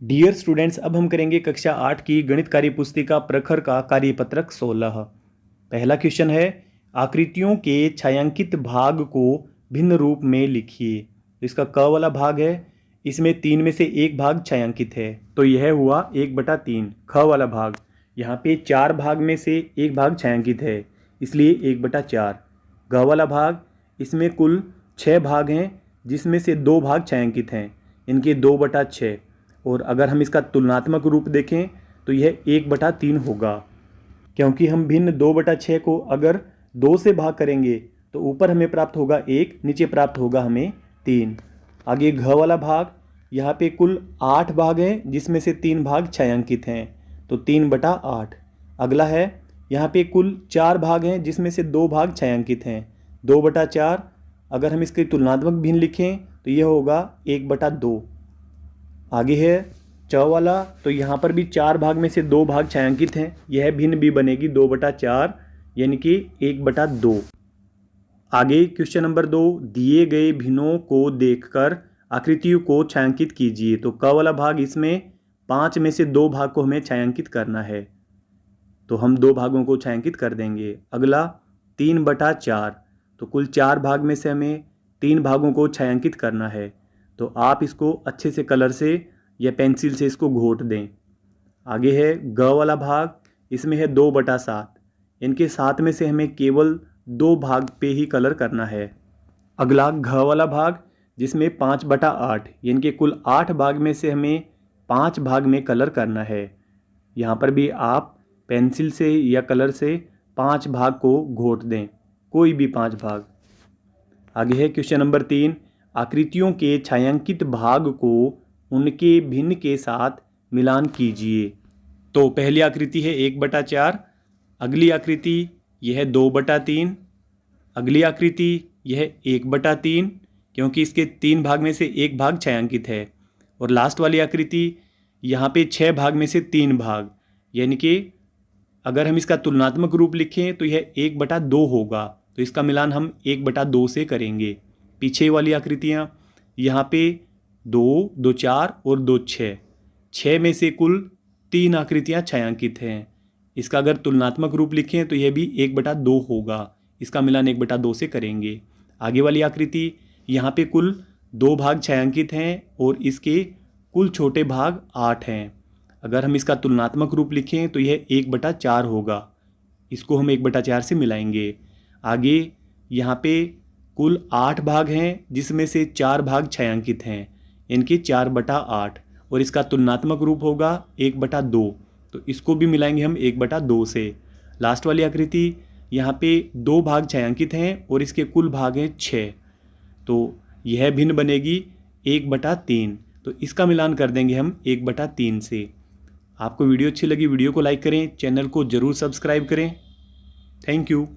Dear students, अब हम करेंगे कक्षा 8 की गणित कार्य पुस्तिका प्रखर का कार्यपत्रक 16। पहला क्वेश्चन है, आकृतियों के छायांकित भाग को भिन्न रूप में लिखिए। इसका क वाला भाग है, इसमें 3 में से एक भाग छायांकित है, तो यह हुआ 1/3। ख वाला भाग, यहाँ पे 4 भाग में से एक भाग छायांकित है, इसलिए 1/4। ग वाला भाग, इसमें कुल 6 भाग हैं, जिसमें से 2 भाग छायांकित हैं, इनके 2/6। और अगर हम इसका तुलनात्मक रूप देखें तो यह 1/3 होगा, क्योंकि हम भिन्न 2/6 को अगर 2 से भाग करेंगे तो ऊपर हमें प्राप्त होगा 1, नीचे प्राप्त होगा हमें 3। आगे घ वाला भाग, यहाँ पे कुल 8 भाग हैं, जिसमें से 3 भाग छायांकित हैं, तो 3/8। अगला है, यहाँ पे कुल 4 भाग हैं, जिसमें से 2 भाग छायांकित हैं, 2/4। अगर हम इसके तुलनात्मक भिन्न लिखें तो यह होगा 1/2। आगे है च वाला, तो यहाँ पर भी 4 भाग में से 2 भाग छायांकित हैं, यह भिन्न भी बनेगी 2/4, यानी कि 1/2। आगे क्वेश्चन नंबर 2, दिए गए भिन्नों को देखकर आकृतियों को छायांकित कीजिए। तो क वाला भाग, इसमें 5 में से 2 भाग को हमें छायांकित करना है, तो हम 2 भागों को छायांकित कर देंगे। अगला 3/4, तो कुल 4 भाग में से हमें 3 भागों को छायांकित करना है, तो आप इसको अच्छे से कलर से या पेंसिल से इसको घोट दें। आगे है ग वाला भाग, इसमें है 2/7, इनके 7 में से हमें केवल 2 भाग पे ही कलर करना है। अगला घ वाला भाग, जिसमें 5/8, इनके कुल 8 भाग में से हमें 5 भाग में कलर करना है। यहाँ पर भी आप पेंसिल से या कलर से 5 भाग को घोट दें, कोई भी 5 भाग। आगे है क्वेश्चन नंबर 3, आकृतियों के छायांकित भाग को उनके भिन्न के साथ मिलान कीजिए। तो पहली आकृति है 1/4, अगली आकृति यह 2/3, अगली आकृति यह 1/3, क्योंकि इसके 3 भाग में से एक भाग छायांकित है, और लास्ट वाली आकृति यहाँ पे 6 भाग में से 3 भाग, यानी कि अगर हम इसका तुलनात्मक रूप लिखें तो यह 1/2 होगा, तो इसका मिलान हम 1/2 से करेंगे। पीछे वाली आकृतियाँ, यहाँ पे 2, 2, 4 और 2, 6, 6 में से कुल 3 आकृतियाँ छायांकित हैं। इसका अगर तुलनात्मक रूप लिखें तो यह भी 1/2 होगा, इसका मिलान 1/2 से करेंगे। आगे वाली आकृति, यहाँ पे कुल 2 भाग छायांकित हैं और इसके कुल छोटे भाग 8 हैं। अगर हम इसका तुलनात्मक रूप लिखें तो यह 1/4 होगा, इसको हम 1/4 से मिलाएंगे। आगे यहाँ पे कुल 8 भाग हैं, जिसमें से 4 भाग छायांकित हैं, इनके 4/8, और इसका तुलनात्मक रूप होगा 1/2, तो इसको भी मिलाएंगे हम 1/2 से। लास्ट वाली आकृति, यहाँ पे 2 भाग छायांकित हैं और इसके कुल भाग हैं 6, तो यह भिन्न बनेगी 1/3, तो इसका मिलान कर देंगे हम 1/3 से। आपको वीडियो अच्छी लगी, वीडियो को लाइक करें, चैनल को ज़रूर सब्सक्राइब करें। Thank you.